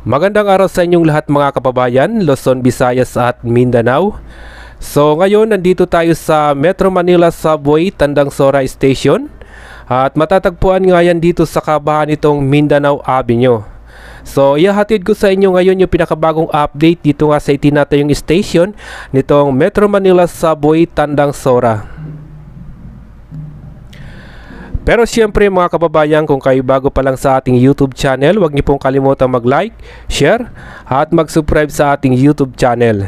Magandang araw sa inyong lahat mga kababayan, Luzon, Visayas at Mindanao. So ngayon nandito tayo sa Metro Manila Subway, Tandang Sora Station. At matatagpuan nga yan dito sa kabahan nitong Mindanao Avenue. So ihahatid ko sa inyo ngayon yung pinakabagong update dito nga sa itinatayong station nitong Metro Manila Subway, Tandang Sora. Pero siyempre mga kababayan, kung kayo bago pa lang sa ating YouTube channel, huwag niyo pong kalimutang mag-like, share at mag-subscribe sa ating YouTube channel.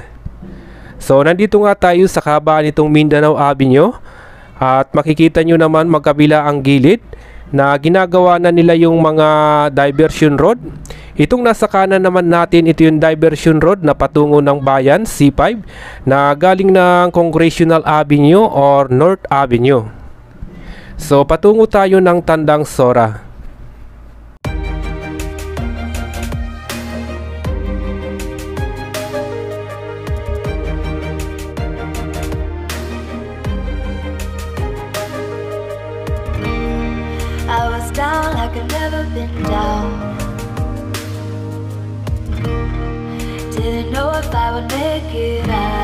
So nandito nga tayo sa kahabaan nitong Mindanao Avenue at makikita nyo naman magkabila ang gilid na ginagawa na nila yung mga diversion road. Itong nasa kanan naman natin, ito yung diversion road na patungo ng bayan, C5, na galing ng Congressional Avenue or North Avenue. So patungo tayo ng Tandang Sora. I was down like I've never been down. Didn't know if I would make it out.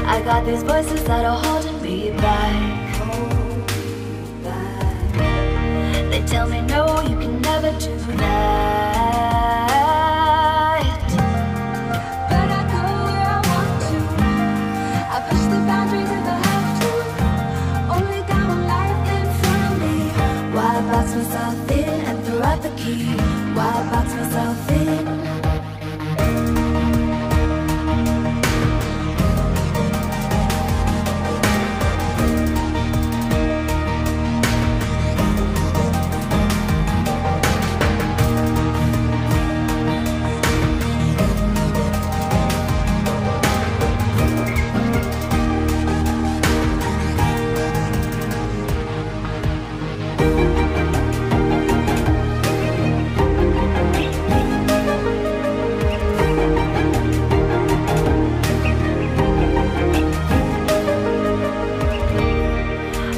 I got these voices that are holding me back. They tell me no, you can never do that. But I go where I want to. I push the boundaries if I have to. Only got one life in front of me. Why box myself in and throw out the key? Why box myself in?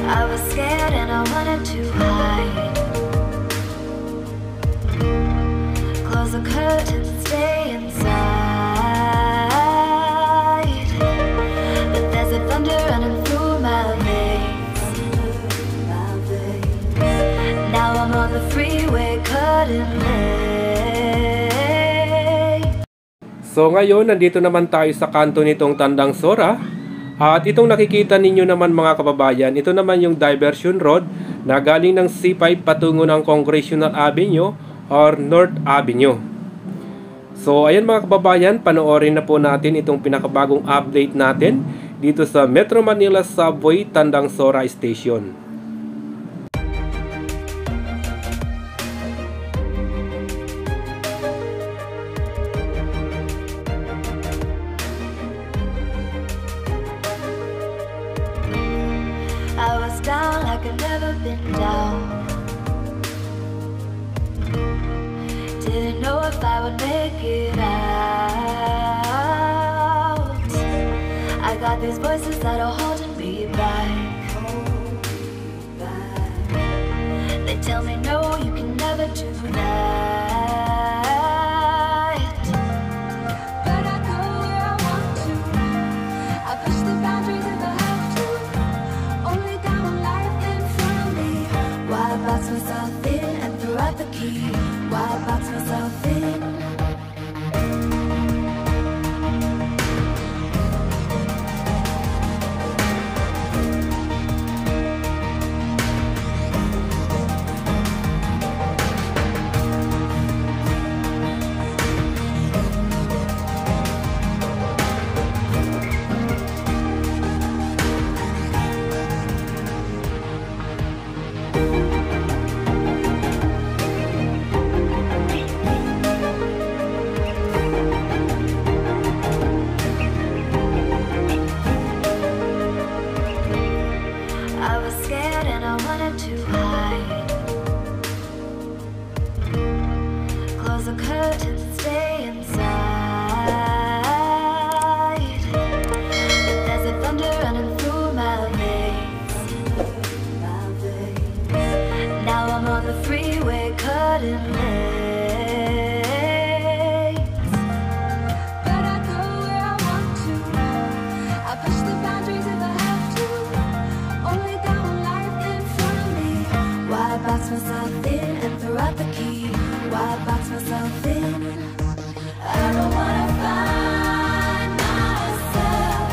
I was scared and I wanted to hide. Close the curtains, stay inside. But there's a thunder running through my veins. Now I'm on the freeway, cutting late. So ngayon nandito naman tayo sa kanto nitong Tandang Sora. At itong nakikita ninyo naman mga kababayan, ito naman yung diversion road na galing ng C5 patungo ng Congressional Avenue or North Avenue. So ayan mga kababayan, panoorin na po natin itong pinakabagong update natin dito sa Metro Manila Subway, Tandang Sora Station. I was down like I've never been down. Didn't know if I would make it out. I got these voices that are holding me back. They tell me no, you can never do that. But I go where I want to. I push the boundaries if I have to. Only got one life in front of me. Why box myself in and throw out the key? Why box myself in? I was scared and I wanted to hide. Close the curtains, stay inside. But there's a thunder running through my veins. Now I'm on the freeway, cut getting late. But I go where I want to. I push the boundaries if I have to. Only got one life in front of me. Why box myself in and throw out the key? Why box myself in? I don't wanna find myself.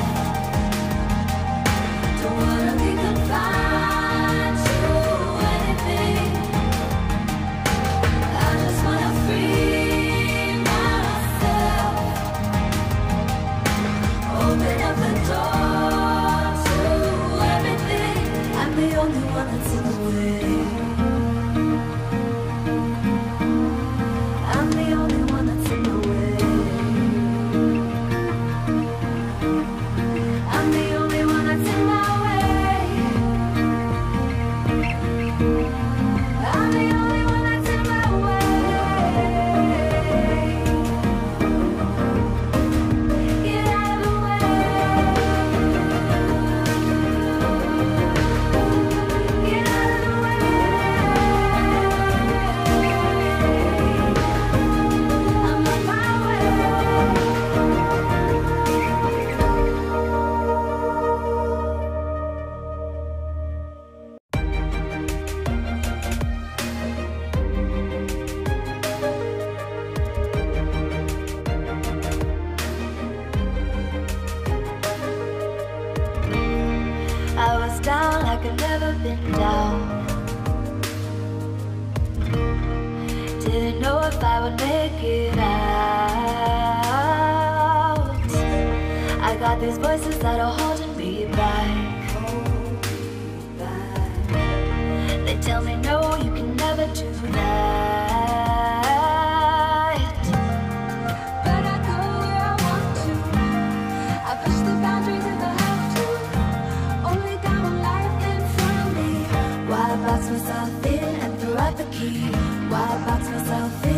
Don't wanna be confined to anything. I just wanna free myself. Open up the door to everything. I'm the only one that's in the way. I'm the only one that's in the way. I'm the only one that's in my way. I'm the only one that's in my way. Get out of the way. Get out of the way. I'm on my way. I was down like I'd never been down. Didn't know if I would make it out. I got these voices that are holding me back. They tell me no, you can never do that. But I go where I want to. I push the boundaries if I have to. Only got one life in front of me. Why box myself in and throw out the key? Why box myself in?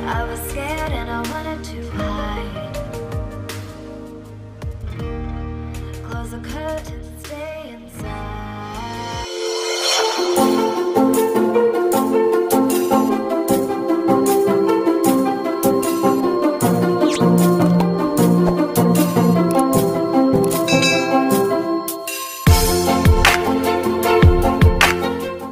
I was scared and I wanted to hide. Close the curtains